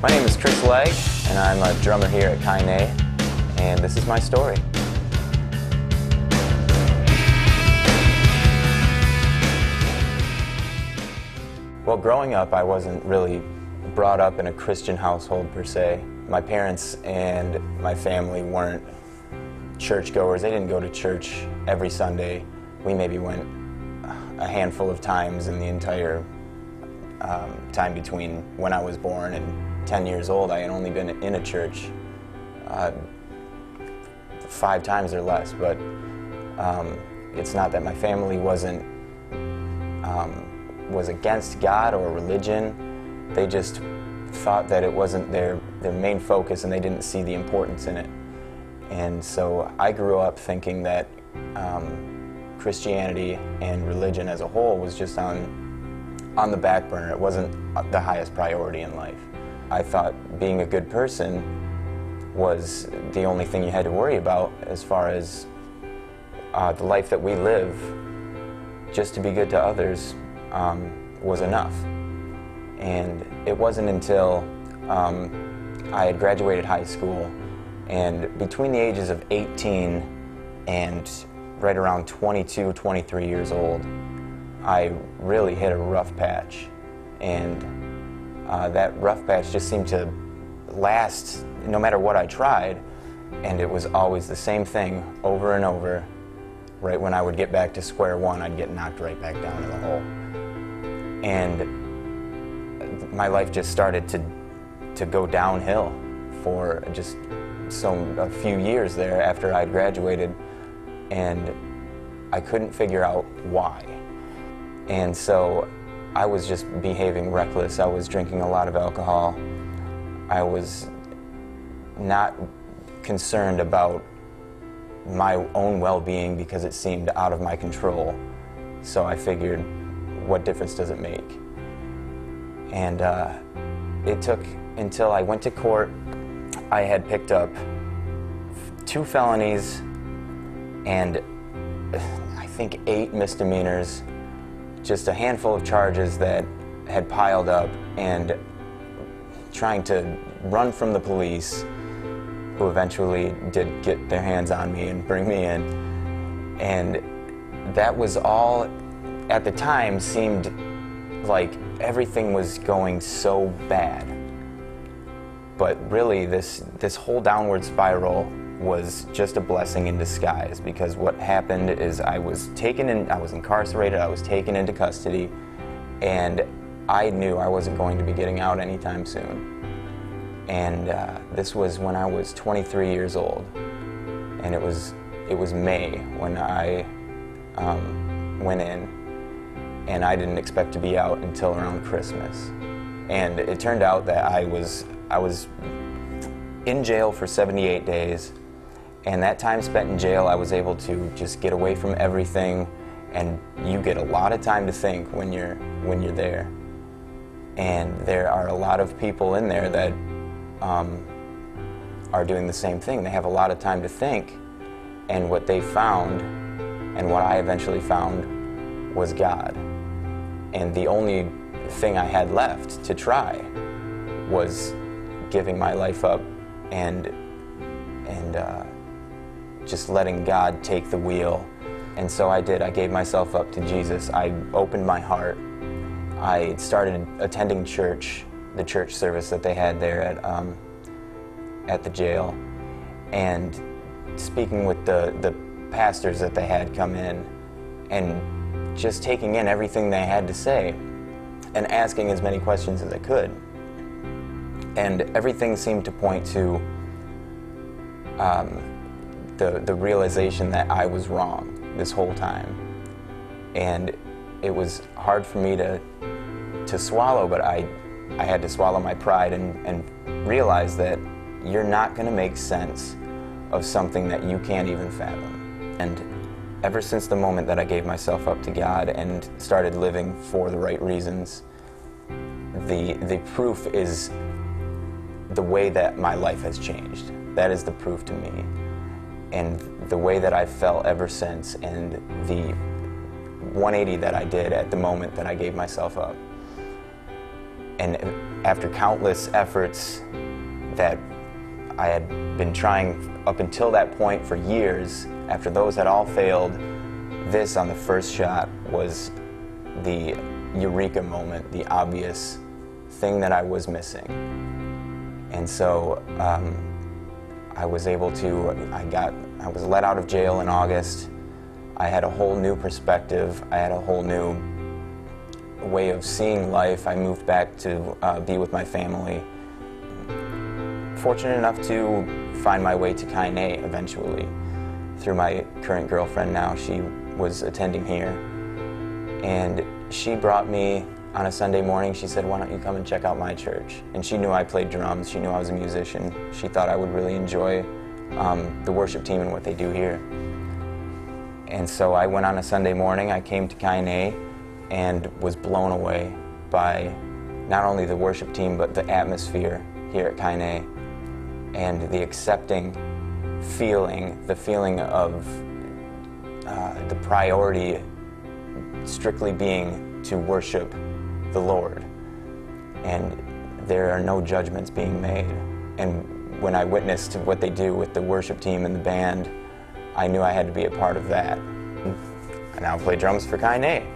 My name is Chris Legg, and I'm a drummer here at Kaine, and this is my story. Well, growing up, I wasn't really brought up in a Christian household per se. My parents and my family weren't churchgoers. They didn't go to church every Sunday. We maybe went a handful of times in the entire time between when I was born and 10 years old. I had only been in a church 5 times or less, but it's not that my family was against God or religion. They just thought that it wasn't their main focus, and they didn't see the importance in it. And so I grew up thinking that Christianity and religion as a whole was just on the back burner. It wasn't the highest priority in life. I thought being a good person was the only thing you had to worry about as far as the life that we live. Just to be good to others was enough. And it wasn't until I had graduated high school, and between the ages of 18 and right around 22, 23 years old, I really hit a rough patch. And that rough patch just seemed to last no matter what I tried, and it was always the same thing over and over. Right when I would get back to square one, I'd get knocked right back down in the hole. And my life just started to go downhill for just a few years there after I'd graduated, and I couldn't figure out why. And so I was just behaving reckless. I was drinking a lot of alcohol. I was not concerned about my own well-being because it seemed out of my control. So I figured, what difference does it make? And it took until I went to court. I had picked up 2 felonies and I think 8 misdemeanors, just a handful of charges that had piled up, and trying to run from the police, who eventually did get their hands on me and bring me in. And that was all, at the time, seemed like everything was going so bad. But really, this whole downward spiral was just a blessing in disguise, because what happened is I was incarcerated, I was taken into custody, and I knew I wasn't going to be getting out anytime soon. And this was when I was 23 years old, and it was May when I went in, and I didn't expect to be out until around Christmas. And it turned out that I was in jail for 78 days, and that time spent in jail, I was able to just get away from everything, and you get a lot of time to think when you're there. And there are a lot of people in there that are doing the same thing. They have a lot of time to think, and what they found, and what I eventually found, was God. And the only thing I had left to try was giving my life up and just letting God take the wheel. And so I did. I gave myself up to Jesus. I opened my heart. I started attending church, the church service that they had there at the jail, and speaking with the pastors that they had come in, and just taking in everything they had to say and asking as many questions as I could. And everything seemed to point to the realization that I was wrong this whole time. And it was hard for me to swallow, but I had to swallow my pride and realize that you're not going to make sense of something that you can't even fathom. And ever since the moment that I gave myself up to God and started living for the right reasons, the proof is the way that my life has changed. That is the proof to me. And the way that I've felt ever since, and the 180 that I did at the moment that I gave myself up. And after countless efforts that I had been trying up until that point for years, after those had all failed, this on the first shot was the eureka moment, the obvious thing that I was missing. And so I was able to, I was let out of jail in August. I had a whole new perspective. I had a whole new way of seeing life. I moved back to be with my family. Fortunate enough to find my way to Kaine eventually through my current girlfriend now. She was attending here, and she brought me on a Sunday morning. She said, "Why don't you come and check out my church?" And she knew I played drums. She knew I was a musician. She thought I would really enjoy the worship team and what they do here. And so I went on a Sunday morning. I came to Kaine and was blown away by not only the worship team, but the atmosphere here at Kaine, and the accepting feeling, the feeling of the priority strictly being to worship the Lord. And there are no judgments being made. And when I witnessed what they do with the worship team and the band, I knew I had to be a part of that. I now play drums for Kaine.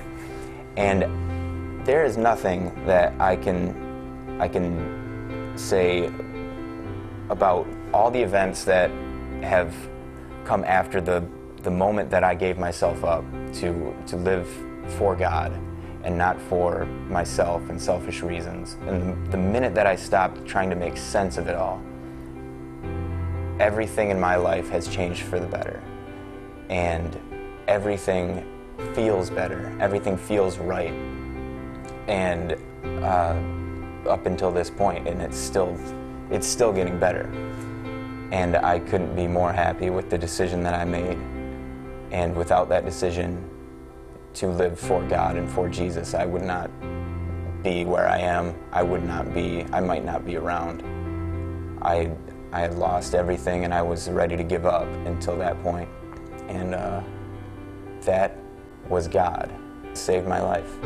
And there is nothing that I can say about all the events that have come after the moment that I gave myself up to live for God and not for myself and selfish reasons. And the minute that I stopped trying to make sense of it all, everything in my life has changed for the better. And everything feels better. Everything feels right. And up until this point, and it's still getting better. And I couldn't be more happy with the decision that I made. And without that decision to live for God and for Jesus, I would not be where I am. I might not be around. I had lost everything, and I was ready to give up until that point. And that was God. It saved my life.